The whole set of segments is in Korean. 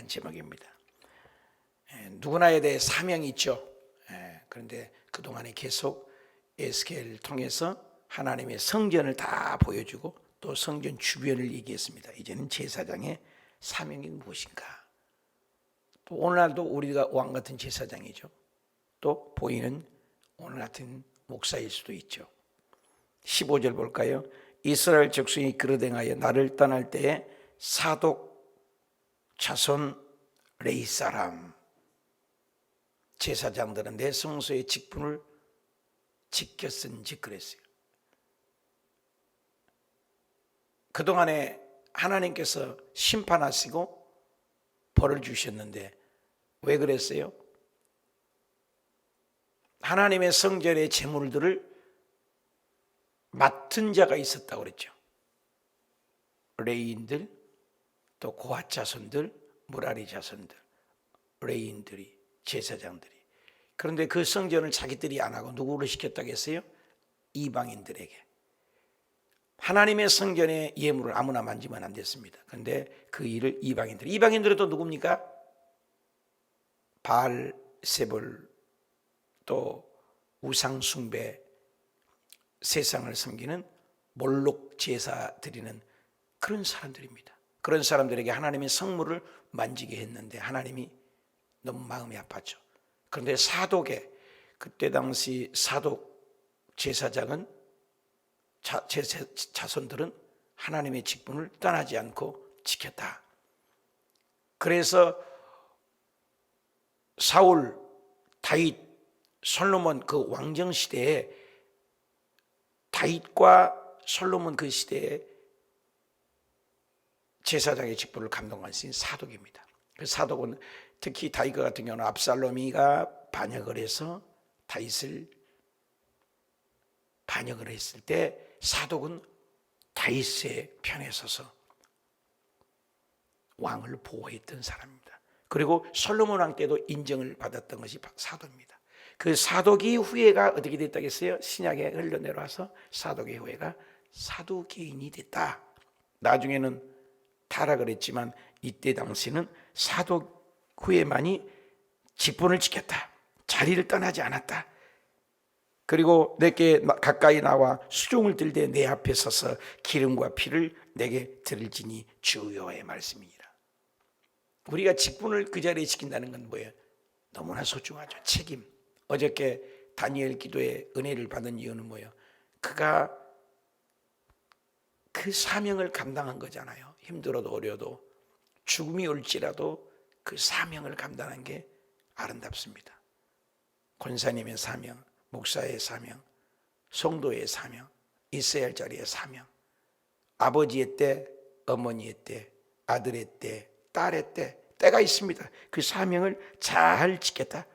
중요한 제목입니다. 누구나에 대해 사명이 있죠. 그런데 그동안에 계속 에스겔을 통해서 하나님의 성전을 다 보여주고 또 성전 주변을 얘기했습니다. 이제는 제사장의 사명이 무엇인가. 또 오늘날도 우리가 왕 같은 제사장이죠. 또 보이는 오늘 같은 목사일 수도 있죠. 15절 볼까요? 이스라엘 족속이 그릇 행하여 나를 떠날 때에 사독 자손 레위 사람 제사장들은 내 성소의 직분을 지켰은지 그랬어요. 그동안에 하나님께서 심판하시고 벌을 주셨는데 왜 그랬어요? 하나님의 성전의 제물들을 맡은 자가 있었다고 그랬죠. 레위인들, 또 고핫 자손들, 무라리 자손들, 레위인들이, 제사장들이. 그런데 그 성전을 자기들이 안 하고 누구를 시켰다고 했어요? 이방인들에게. 하나님의 성전의 예물을 아무나 만지면 안 됐습니다. 그런데 그 일을 이방인들은 또 누굽니까? 바알, 세볼, 또 우상 숭배, 세상을 섬기는 몰록 제사 드리는 그런 사람들입니다. 그런 사람들에게 하나님의 성물을 만지게 했는데 하나님이 너무 마음이 아팠죠. 그런데 사독의 그때 당시 사독 제사장은 자손들은 하나님의 직분을 떠나지 않고 지켰다. 그래서 사울, 다윗, 솔로몬 그 왕정 시대에 다윗과 솔로몬 그 시대에 제사장의 직분을 감당한 것이 사독입니다. 그 사독은 특히 다윗 같은 경우는 압살롬이가 반역을 해서 다윗을 반역을 했을 때 사독은 다윗의 편에 서서 왕을 보호했던 사람입니다. 그리고 솔로몬 왕 때도 인정을 받았던 것이 사독입니다. 그 사독이 후예가 어떻게 됐다고 했어요? 신약에 흘러내려와서 사독의 후예가 사두개인이 됐다. 나중에는 타락을 했지만 이때 당시는 사독 후예만이 직분을 지켰다. 자리를 떠나지 않았다. 그리고 내게 가까이 나와 수종을 들되 내 앞에 서서 기름과 피를 내게 드릴지니 주여의 말씀이니라. 우리가 직분을 그 자리에 지킨다는 건 뭐예요? 너무나 소중하죠. 책임. 어저께 다니엘 기도에 은혜를 받은 이유는 뭐예요? 그가 그 사명을 감당한 거잖아요. 힘들어도 어려도 죽음이 올지라도 그 사명을 감당한 게 아름답습니다. 권사님의 사명, 목사의 사명, 성도의 사명, 있어야 할 자리의 사명, 아버지의 때, 어머니의 때, 아들의 때, 딸의 때, 때가 있습니다. 그 사명을 잘 지켰다.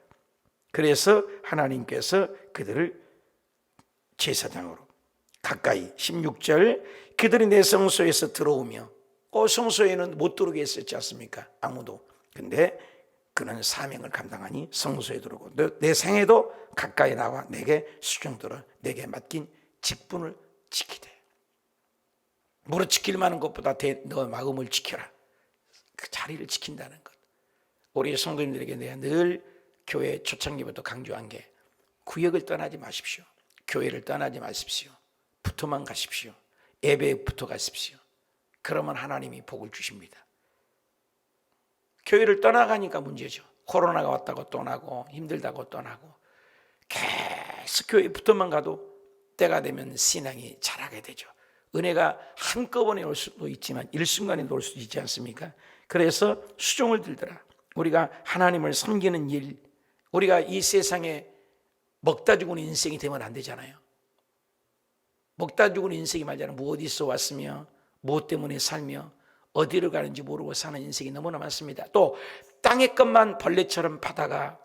그래서 하나님께서 그들을 제사장으로 가까이 16절 그들이 내 성소에서 들어오며 성소에는 못 들어오게 했었지 않습니까? 아무도. 근데 그는 사명을 감당하니 성소에 들어오고 내 생에도 가까이 나와 내게 수종들어 내게 맡긴 직분을 지키되. 무릇 지킬 만한 것보다 너 마음을 지켜라. 그 자리를 지킨다는 것. 우리 성도님들에게 내가 늘 교회 초창기부터 강조한 게 구역을 떠나지 마십시오. 교회를 떠나지 마십시오. 붙어만 가십시오. 예배에 붙어 가십시오. 그러면 하나님이 복을 주십니다. 교회를 떠나가니까 문제죠. 코로나가 왔다고 떠나고 힘들다고 떠나고 계속 교회에 붙어만 가도 때가 되면 신앙이 자라게 되죠. 은혜가 한꺼번에 올 수도 있지만 일순간에 올 수도 있지 않습니까? 그래서 수종을 들더라. 우리가 하나님을 섬기는 일, 우리가 이 세상에 먹다 죽은 인생이 되면 안 되잖아요. 먹다 죽은 인생이 말하자면 어디서 왔으며 무엇 때문에 살며 어디를 가는지 모르고 사는 인생이 너무나 많습니다. 또 땅의 것만 벌레처럼 파다가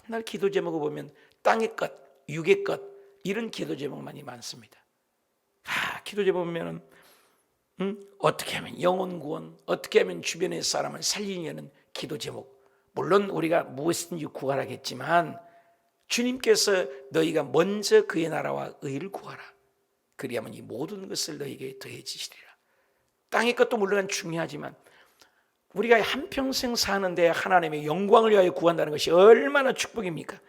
맨날 기도 제목을 보면 땅의 것, 육의 것 이런 기도 제목만이 많습니다. 기도 제목 보면 어떻게 하면 영혼 구원, 어떻게 하면 주변의 사람을 살리려는 기도 제목. 물론 우리가 무엇이든지 구하라겠지만 주님께서 너희가 먼저 그의 나라와 의를 구하라. 그리하면 이 모든 것을 너희에게 더해지시리라. 땅의 것도 물론 중요하지만 우리가 한평생 사는데 하나님의 영광을 위하여 구한다는 것이 얼마나 축복입니까?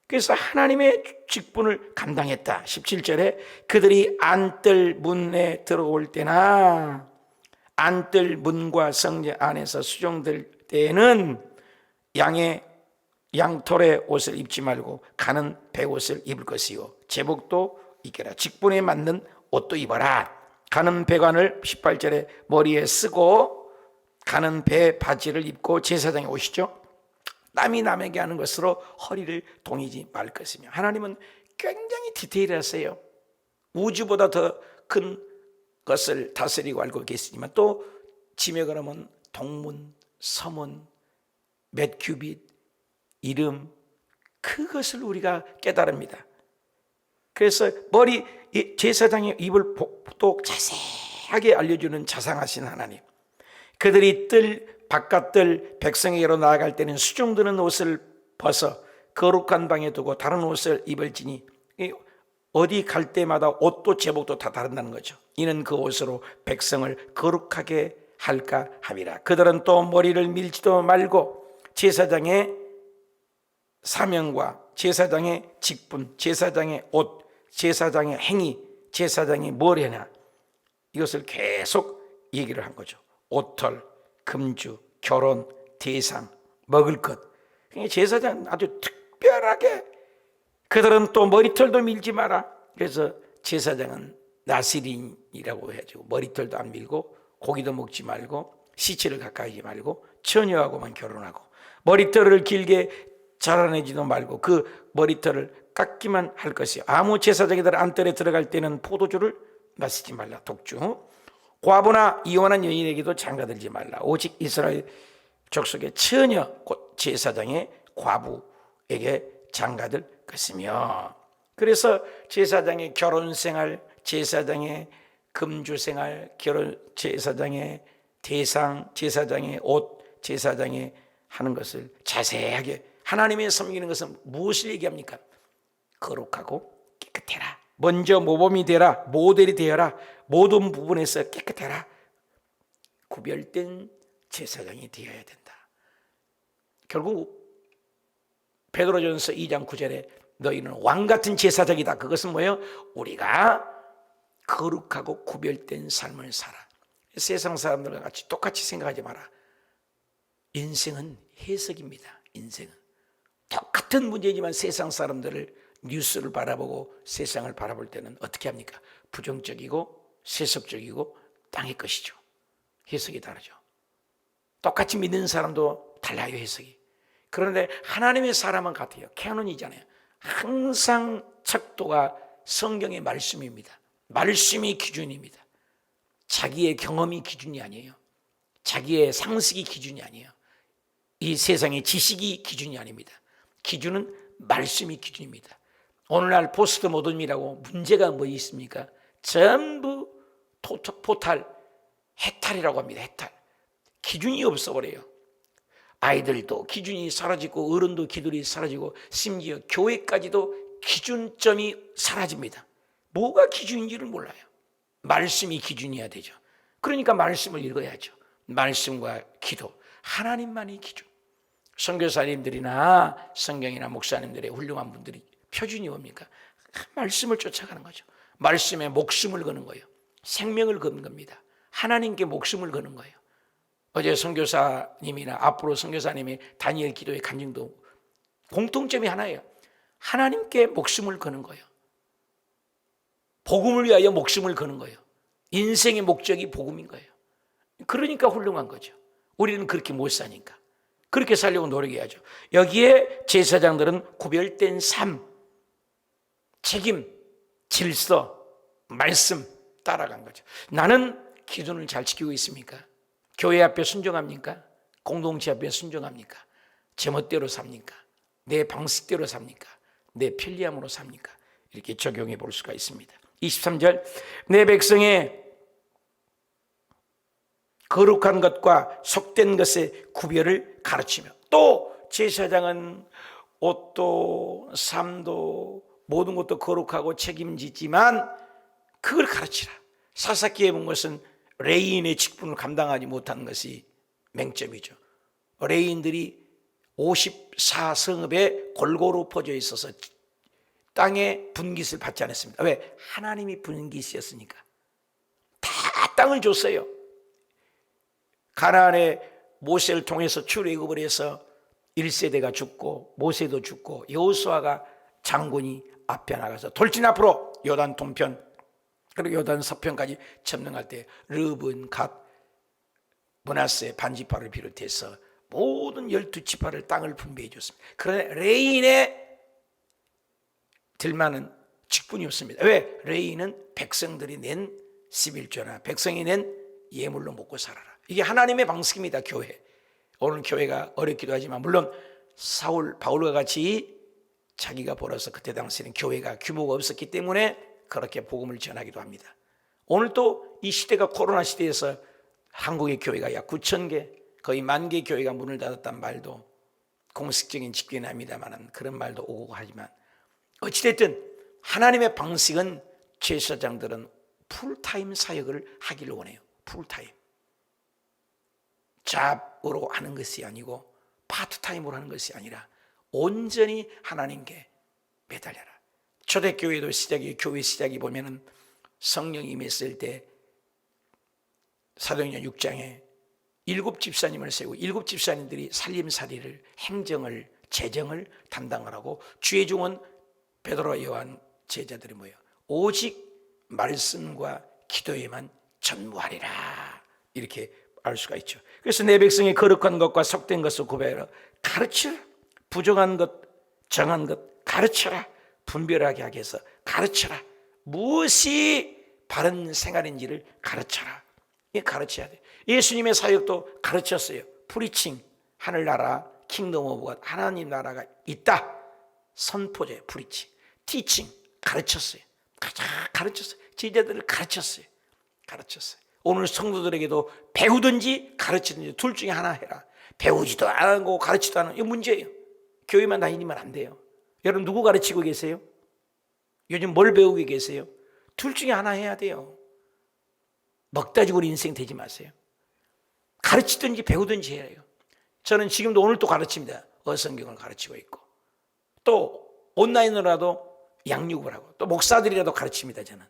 그래서 하나님의 직분을 감당했다. 17절에 그들이 안뜰 문에 들어올 때나 안뜰 문과 성전 안에서 수종될 때에는 양털의 옷을 입지 말고 가는 배옷을 입을 것이요 제복도 입게라. 직분에 맞는 옷도 입어라. 가는 배관을 18절에 머리에 쓰고 가는 배 바지를 입고 제사장에 오시죠. 남이 남에게 하는 것으로 허리를 동이지 말 것이며. 하나님은 굉장히 디테일하세요. 우주보다 더 큰 것을 다스리고 알고 계시지만 또 지명을 하면 동문, 서문, 몇 큐빗, 이름, 그것을 우리가 깨달습니다. 그래서 제사장의 입을 복도 자세하게 알려주는 자상하신 하나님. 그들이 바깥들 백성에게로 나아갈 때는 수종드는 옷을 벗어 거룩한 방에 두고 다른 옷을 입을지니, 어디 갈 때마다 옷도 제복도 다 다른다는 거죠. 이는 그 옷으로 백성을 거룩하게 할까 함이라. 그들은 또 머리를 밀지도 말고 제사장의 사명과 제사장의 직분, 제사장의 옷, 제사장의 행위, 제사장이 뭘 해냐, 이것을 계속 얘기를 한 거죠. 옷털, 금주, 결혼, 대상, 먹을 것. 제사장은 아주 특별하게, 그들은 또 머리털도 밀지 마라. 그래서 제사장은 나시린이라고 해가지고 머리털도 안 밀고 고기도 먹지 말고 시체를 가까이 하지 말고 처녀하고만 결혼하고 머리털을 길게 자라내지도 말고 그 머리털을 깎기만 할 것이요. 아무 제사장이들 안뜰에 들어갈 때는 포도주를 마시지 말라. 독주. 과부나 이혼한 여인에게도 장가들지 말라. 오직 이스라엘 족속의 처녀 곧 제사장의 과부에게 장가들 것이며. 그래서 제사장의 결혼생활, 제사장의 금주생활, 제사장의 대상, 제사장의 옷, 제사장의 하는 것을 자세하게, 하나님의 섬기는 것은 무엇을 얘기합니까? 거룩하고 깨끗해라. 먼저 모범이 되라. 모델이 되어라. 모든 부분에서 깨끗해라. 구별된 제사장이 되어야 된다. 결국 베드로전서 2장 9절에 너희는 왕같은 제사장이다. 그것은 뭐예요? 우리가 거룩하고 구별된 삶을 살아. 세상 사람들과 같이 똑같이 생각하지 마라. 인생은 해석입니다. 인생은 똑같은 문제지만 세상 사람들을 뉴스를 바라보고 세상을 바라볼 때는 어떻게 합니까? 부정적이고 세속적이고 땅의 것이죠. 해석이 다르죠. 똑같이 믿는 사람도 달라요, 해석이. 그런데 하나님의 사람은 같아요. 캐논이잖아요. 항상 척도가 성경의 말씀입니다. 말씀이 기준입니다. 자기의 경험이 기준이 아니에요. 자기의 상식이 기준이 아니에요. 이 세상의 지식이 기준이 아닙니다. 기준은 말씀이 기준입니다. 오늘날 포스트 모더니즘이라고 문제가 뭐 있습니까? 전부 포탈, 해탈이라고 합니다. 해탈. 기준이 없어버려요. 아이들도 기준이 사라지고 어른도 기준이 사라지고 심지어 교회까지도 기준점이 사라집니다. 뭐가 기준인지를 몰라요. 말씀이 기준이어야 되죠. 그러니까 말씀을 읽어야죠. 말씀과 기도, 하나님만이 기준. 선교사님들이나 성경이나 목사님들의 훌륭한 분들이 표준이 뭡니까? 말씀을 쫓아가는 거죠. 말씀에 목숨을 거는 거예요. 생명을 거는 겁니다. 하나님께 목숨을 거는 거예요. 어제 선교사님이나 앞으로 선교사님이 다니엘 기도의 간증도 공통점이 하나예요. 하나님께 목숨을 거는 거예요. 복음을 위하여 목숨을 거는 거예요. 인생의 목적이 복음인 거예요. 그러니까 훌륭한 거죠. 우리는 그렇게 못 사니까. 그렇게 살려고 노력해야죠. 여기에 제사장들은 구별된 삶, 책임, 질서, 말씀 따라간 거죠. 나는 기준을 잘 지키고 있습니까? 교회 앞에 순종합니까? 공동체 앞에 순종합니까? 제멋대로 삽니까? 내 방식대로 삽니까? 내 편리함으로 삽니까? 이렇게 적용해 볼 수가 있습니다. 23절, 내 백성의 거룩한 것과 속된 것의 구별을 가르치며. 또 제사장은 옷도 삶도 모든 것도 거룩하고 책임지지만 그걸 가르치라. 사사기에 본 것은 레위인의 직분을 감당하지 못한 것이 맹점이죠. 레인들이 54성읍에 골고루 퍼져 있어서 땅에 분깃을 받지 않았습니다. 왜? 하나님이 분깃이었으니까. 다 땅을 줬어요. 가나안에 모세를 통해서 출애굽을 해서 1세대가 죽고 모세도 죽고 여호수아가 장군이 앞에 나가서 돌진 앞으로 요단 동편 그리고 요단 서편까지 점령할 때 르브은, 갓, 므낫세 반지파를 비롯해서 모든 12지파를 땅을 분배해 줬습니다. 그런데 레인에 들만은 직분이 없습니다. 왜? 레인은 백성들이 낸 11조나 백성이 낸 예물로 먹고 살아라. 이게 하나님의 방식입니다. 교회. 오늘 교회가 어렵기도 하지만 물론 바울과 같이 자기가 벌어서 그때 당시에는 교회가 규모가 없었기 때문에 그렇게 복음을 전하기도 합니다. 오늘 또 이 시대가 코로나 시대에서 한국의 교회가 약 9,000개 거의 10,000개 교회가 문을 닫았단 말도 공식적인 집계는 합니다만 그런 말도 오고 하지만 어찌됐든 하나님의 방식은 제사장들은 풀타임 사역을 하기를 원해요. 풀타임. 잡으로 하는 것이 아니고 파트타임으로 하는 것이 아니라 온전히 하나님께 매달려라. 초대교회도 교회 시작이 보면은 성령이 임했을 때 사도행전 6장에 7집사님을 세우고 7집사님들이 살림살이를 행정을 재정을 담당을 하고 주의 종은 베드로와 요한 제자들이 모여 오직 말씀과 기도에만 전무하리라 이렇게 알 수가 있죠. 그래서 내 백성이 거룩한 것과 속된 것을 구별하라. 가르치라. 부정한 것, 정한 것 가르쳐라. 분별하게 하게 해서 가르쳐라. 무엇이 바른 생활인지를 가르쳐라. 이게 가르쳐야 돼. 예수님의 사역도 가르쳤어요. 프리칭, 하늘나라, 킹덤 오브 갓, 하나님 나라가 있다. 선포제, 프리칭. 티칭, 가르쳤어요. 가르쳤어요. 제자들을 가르쳤어요. 오늘 성도들에게도 배우든지 가르치든지 둘 중에 하나 해라. 배우지도 않고 가르치지도 않은 이 문제예요. 교회만 다니면 안 돼요. 여러분 누구 가르치고 계세요? 요즘 뭘 배우고 계세요? 둘 중에 하나 해야 돼요. 먹다 죽을 인생 되지 마세요. 가르치든지 배우든지 해야 해요. 저는 지금도 오늘 또 가르칩니다. 어성경을 가르치고 있고 또 온라인으로라도 양육을 하고 또 목사들이라도 가르칩니다. 저는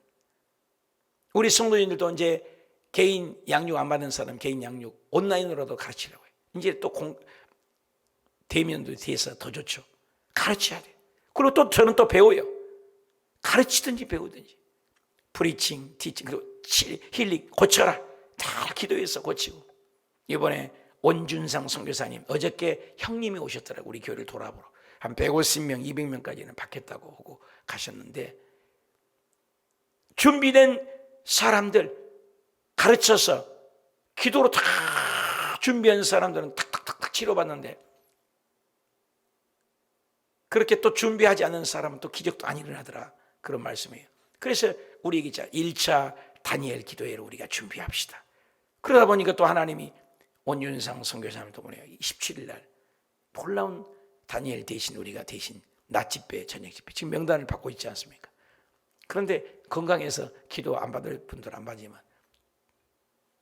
우리 성도님들도 이제 개인 양육 안 받는 사람 개인 양육 온라인으로도 가르치려고 해요. 이제 또 대면도 돼서 더 좋죠. 가르쳐야 돼요. 그리고 또 저는 또 배워요. 가르치든지 배우든지 프리칭, 티칭 그리고 힐링 고쳐라. 다 기도해서 고치고 이번에 원준상 선교사님 어저께 형님이 오셨더라고요. 우리 교회를 돌아보러 한 150명, 200명까지는 받겠다고 하고 가셨는데 준비된 사람들 가르쳐서 기도로 다 준비한 사람들은 탁탁탁탁 치료받는데 그렇게 또 준비하지 않은 사람은 또 기적도 안 일어나더라. 그런 말씀이에요. 그래서 우리에게 1차 다니엘 기도회를 우리가 준비합시다. 그러다 보니까 또 하나님이 원윤상 선교사님 덕분에 27일 날 놀라운 다니엘 대신 우리가 대신 낮 집회, 저녁 집회 지금 명단을 받고 있지 않습니까? 그런데 건강해서 기도 안 받을 분들 안 받지만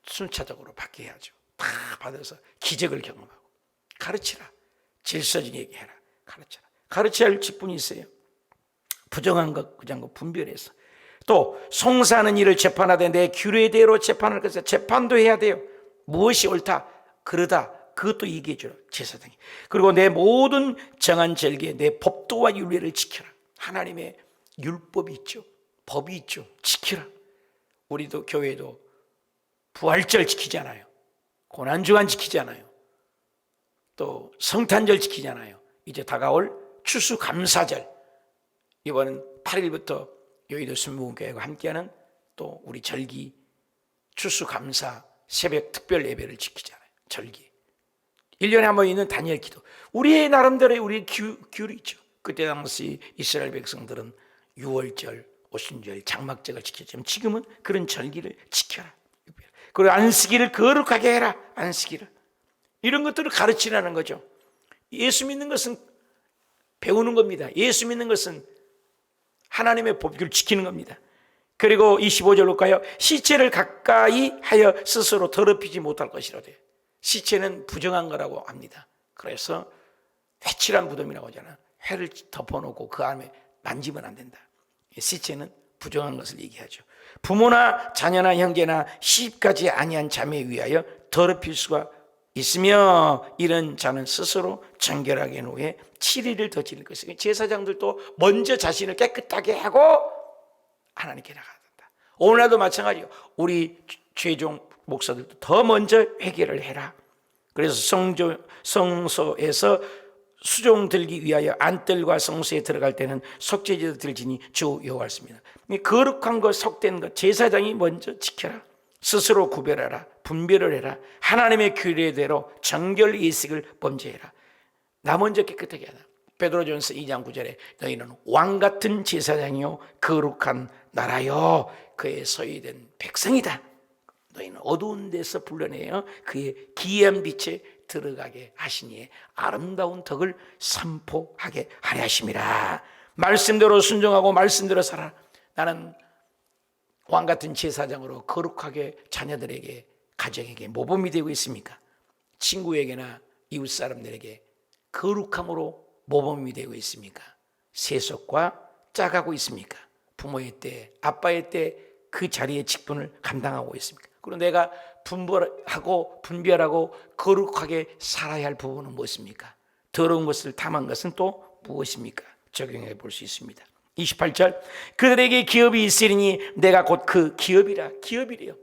순차적으로 받게 해야죠. 다 받아서 기적을 경험하고 가르치라. 질서지게 해라. 가르쳐라. 가르쳐야 할 직분이 있어요. 부정한 것, 그냥 거 분별해서 또 송사하는 일을 재판하되 내 규례대로 재판할 것을 재판도 해야 돼요. 무엇이 옳다, 그러다 그것도 얘기해 주라. 제사장이. 그리고 내 모든 정한 절기에 내 법도와 율례를 지켜라. 하나님의 율법이 있죠. 법이 있죠. 지키라. 우리도 교회도 부활절 지키잖아요. 고난주간 지키잖아요. 또 성탄절 지키잖아요. 이제 다가올 추수감사절 이번은 8일부터 여의도 순복음교회와 함께하는 또 우리 절기 추수감사 새벽 특별 예배를 지키잖아요. 절기 1년에 한 번 있는 다니엘 기도 우리의 나름대로의 우리 규율이 있죠. 그때 당시 이스라엘 백성들은 유월절, 오순절, 장막절을 지켰지만 지금은 그런 절기를 지켜라. 그리고 안식일을 거룩하게 해라. 안식일을 이런 것들을 가르치라는 거죠. 예수 믿는 것은 배우는 겁니다. 예수 믿는 것은 하나님의 법규를 지키는 겁니다. 그리고 25절로 가요. 시체를 가까이 하여 스스로 더럽히지 못할 것이라 돼요. 시체는 부정한 거라고 합니다. 그래서 회칠한 무덤이라고 하잖아. 회를 덮어놓고 그 안에 만지면 안 된다. 시체는 부정한 것을 얘기하죠. 부모나 자녀나 형제나 시집가지 아니한 자매에 위하여 더럽힐 수가 있으며 이런 자는 스스로 정결하게 한 후에 7일을 더 지낼 것이고, 제사장들도 먼저 자신을 깨끗하게 하고 하나님께 나가야 된다. 오늘날도 마찬가지요. 우리 최종 목사들도 더 먼저 회개를 해라. 그래서 성소에서 수종 들기 위하여 안뜰과 성소에 들어갈 때는 속죄제도 들지니 주 여호와였습니다. 거룩한 것, 속된 것 제사장이 먼저 지켜라. 스스로 구별하라. 분별을 해라. 하나님의 규례대로 정결 예식을 범죄해라. 나 먼저 깨끗하게 하라. 베드로전서 2장 9절에 너희는 왕같은 제사장이요 거룩한 나라요 그의 소유된 백성이다. 너희는 어두운 데서 불러내어 그의 기이한 빛에 들어가게 하시니 아름다운 덕을 선포하게 하려 하심이라. 말씀대로 순종하고 말씀대로 살아. 나는 왕같은 제사장으로 거룩하게 자녀들에게, 가정에게 모범이 되고 있습니까? 친구에게나 이웃 사람들에게 거룩함으로 모범이 되고 있습니까? 세속과 짜가고 있습니까? 부모의 때, 아빠의 때 그 자리의 직분을 감당하고 있습니까? 그리고 내가 분별하고 거룩하게 살아야 할 부분은 무엇입니까? 더러운 것을 탐한 것은 또 무엇입니까? 적용해 볼 수 있습니다. 28절, 그들에게 기업이 있으리니 내가 곧 그 기업이라. 기업이래요.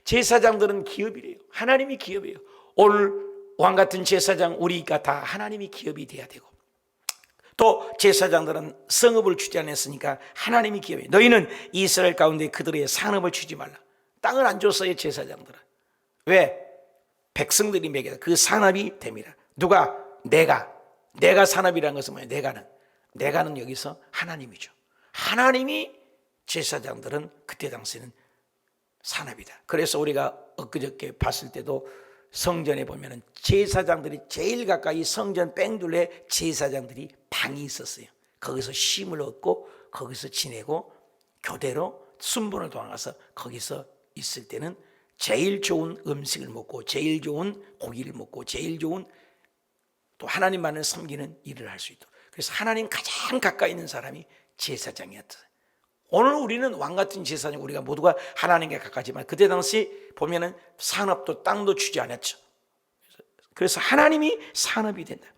제사장들은 기업이래요. 하나님이 기업이에요. 오늘 왕같은 제사장 우리가 다 하나님이 기업이 돼야 되고, 또 제사장들은 성읍을 주지 않았으니까 하나님이 기업이에요. 너희는 이스라엘 가운데 그들의 산업을 주지 말라. 땅을 안 줬어요, 제사장들은. 왜? 백성들이 먹여라. 그 산업이 됨이라. 누가? 내가 산업이라는 것은 뭐예요? 내가는 여기서 하나님이죠. 하나님이 제사장들은 그때 당시에는 산업이다. 그래서 우리가 엊그저께 봤을 때도 성전에 보면은 제사장들이 제일 가까이 성전 뺑둘레 제사장들이 방이 있었어요. 거기서 쉼을 얻고 거기서 지내고 교대로 순번을 도망가서 거기서 있을 때는 제일 좋은 음식을 먹고 제일 좋은 고기를 먹고 제일 좋은 또 하나님만을 섬기는 일을 할 수 있도록. 그래서 하나님 가장 가까이 있는 사람이 제사장이었어요. 오늘 우리는 왕같은 제사장, 우리가 모두가 하나님께 가까이지만 그때 당시 보면은 산업도 땅도 주지 않았죠. 그래서 하나님이 산업이 된다.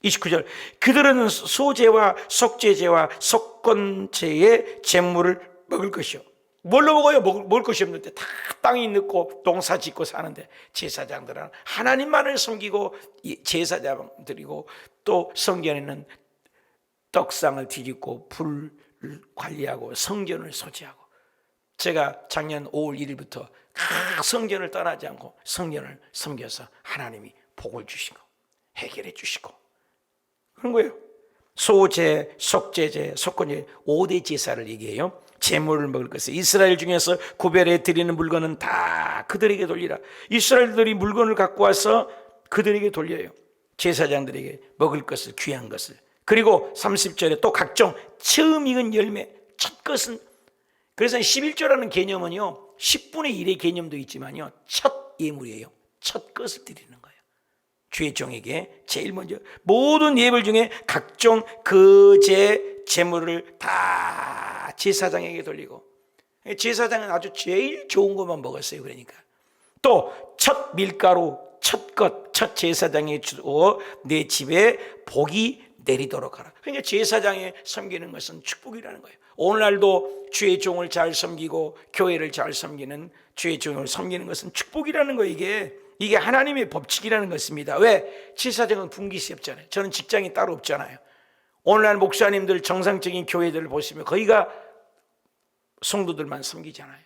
29절, 그들은 소제와 속죄제와 속건제의 제물을 먹을 것이요. 뭘로 먹어요? 먹을 것이 없는데 다 땅이 넣고 농사 짓고 사는데, 제사장들은 하나님만을 섬기고 제사장들이고 또 성전에는 떡상을 뒤집고 불 관리하고 성전을 소지하고. 제가 작년 5월 1일부터 성전을 떠나지 않고 성전을 섬겨서 하나님이 복을 주시고 해결해 주시고 그런 거예요. 소제, 속죄제, 속건제 5대 제사를 얘기해요. 제물을 먹을 것을 이스라엘 중에서 구별해 드리는 물건은 다 그들에게 돌리라. 이스라엘들이 물건을 갖고 와서 그들에게 돌려요. 제사장들에게 먹을 것을, 귀한 것을. 그리고 30절에 또 각종 처음 익은 열매, 첫 것은, 그래서 11조라는 개념은요 10분의 1의 개념도 있지만요 첫 예물이에요. 첫 것을 드리는 거예요. 주의 종에게 제일 먼저 모든 예물 중에 각종 거제 제물을 다 제사장에게 돌리고, 제사장은 아주 제일 좋은 것만 먹었어요. 그러니까 또 첫 밀가루, 첫 제사장에 주어 내 집에 복이 내리도록 하라. 그러니까 제사장에 섬기는 것은 축복이라는 거예요. 오늘날도 주의 종을 잘 섬기고 교회를 잘 섬기는 주의 종을 섬기는 것은 축복이라는 거예요. 이게 하나님의 법칙이라는 것입니다. 왜? 제사장은 분깃이 없잖아요. 저는 직장이 따로 없잖아요. 오늘날 목사님들 정상적인 교회들을 보시면 거의가 성도들만 섬기잖아요.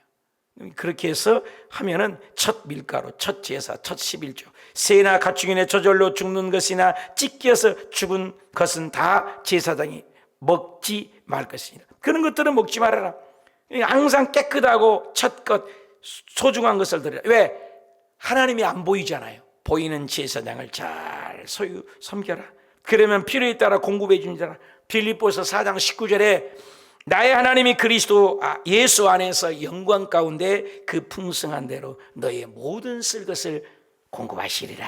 그렇게 해서 하면은 첫 밀가루, 첫 제사, 첫 11조, 새나 가축인의 저절로 죽는 것이나 찢겨서 죽은 것은 다 제사장이 먹지 말 것이니라. 그런 것들은 먹지 말아라. 항상 깨끗하고 첫 것, 소중한 것을 드리라. 왜? 하나님이 안 보이잖아요. 보이는 제사장을 잘 소유 섬겨라. 그러면 필요에 따라 공급해 주니라. 빌립보서 4장 19절에 나의 하나님이 그리스도 예수 안에서 영광 가운데 그 풍성한 대로 너의 모든 쓸 것을 공급하시리라.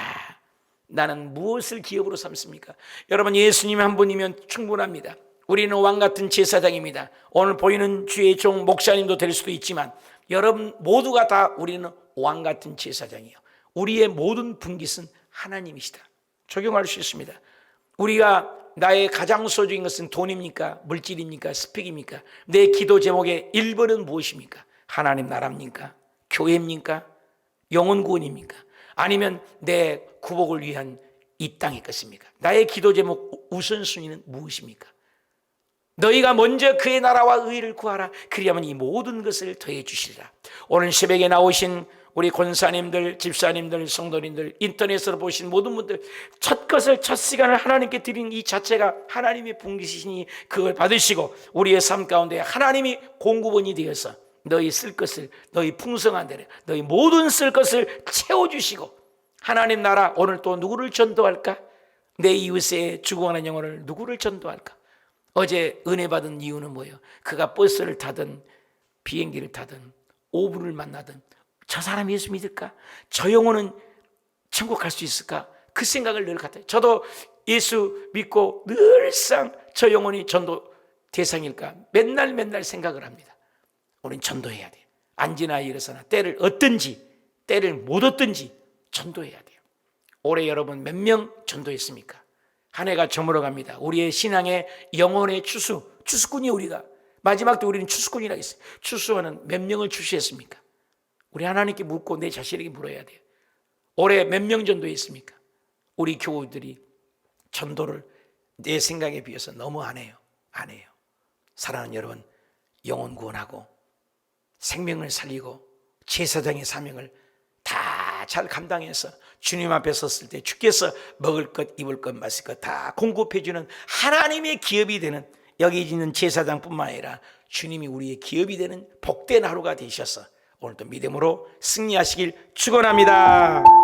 나는 무엇을 기업으로 삼습니까? 여러분, 예수님 한 분이면 충분합니다. 우리는 왕같은 제사장입니다. 오늘 보이는 주의 종 목사님도 될 수도 있지만 여러분 모두가 다 우리는 왕같은 제사장이에요. 우리의 모든 분깃은 하나님이시다. 적용할 수 있습니다. 우리가 나의 가장 소중한 것은 돈입니까? 물질입니까? 스펙입니까? 내 기도 제목의 1번은 무엇입니까? 하나님 나라입니까? 교회입니까? 영혼 구원입니까? 아니면 내 구복을 위한 이 땅의 것입니까? 나의 기도 제목 우선순위는 무엇입니까? 너희가 먼저 그의 나라와 의를 구하라. 그리하면 이 모든 것을 더해 주시리라. 오늘 새벽에 나오신 우리 권사님들, 집사님들, 성도님들, 인터넷으로 보신 모든 분들, 첫 것을, 첫 시간을 하나님께 드리는 이 자체가 하나님의 분깃이시니 그걸 받으시고 우리의 삶 가운데 하나님이 공급원이 되어서 너희 쓸 것을, 너희 풍성한 데를, 너희 모든 쓸 것을 채워주시고, 하나님 나라, 오늘 또 누구를 전도할까? 내 이웃의 죽어가는 영혼을 누구를 전도할까? 어제 은혜 받은 이유는 뭐예요? 그가 버스를 타든 비행기를 타든 오브를 만나든 저 사람 예수 믿을까? 저 영혼은 천국 갈 수 있을까? 그 생각을 늘 갖다. 저도 예수 믿고 늘상 저 영혼이 전도 대상일까? 맨날 생각을 합니다. 우린 전도해야 돼요. 안지나 일어서나 때를 얻든지 때를 못 얻든지 전도해야 돼요. 올해 여러분 몇 명 전도했습니까? 한 해가 저물어갑니다. 우리의 신앙의 영혼의 추수꾼이 우리가 마지막 때 우리는 추수꾼이라고 했어요. 추수하는 몇 명을 추수했습니까? 우리 하나님께 묻고 내 자신에게 물어야 돼요. 올해 몇 명 전도했습니까? 우리 교우들이 전도를 내 생각에 비해서 너무 안 해요. 사랑하는 여러분, 영혼 구원하고 생명을 살리고 제사장의 사명을 다 잘 감당해서 주님 앞에 섰을 때 주께서 먹을 것, 입을 것, 마실 것 다 공급해 주는 하나님의 기업이 되는, 여기 있는 제사장뿐만 아니라 주님이 우리의 기업이 되는 복된 하루가 되셔서 오늘도 믿음으로 승리하시길 축원합니다.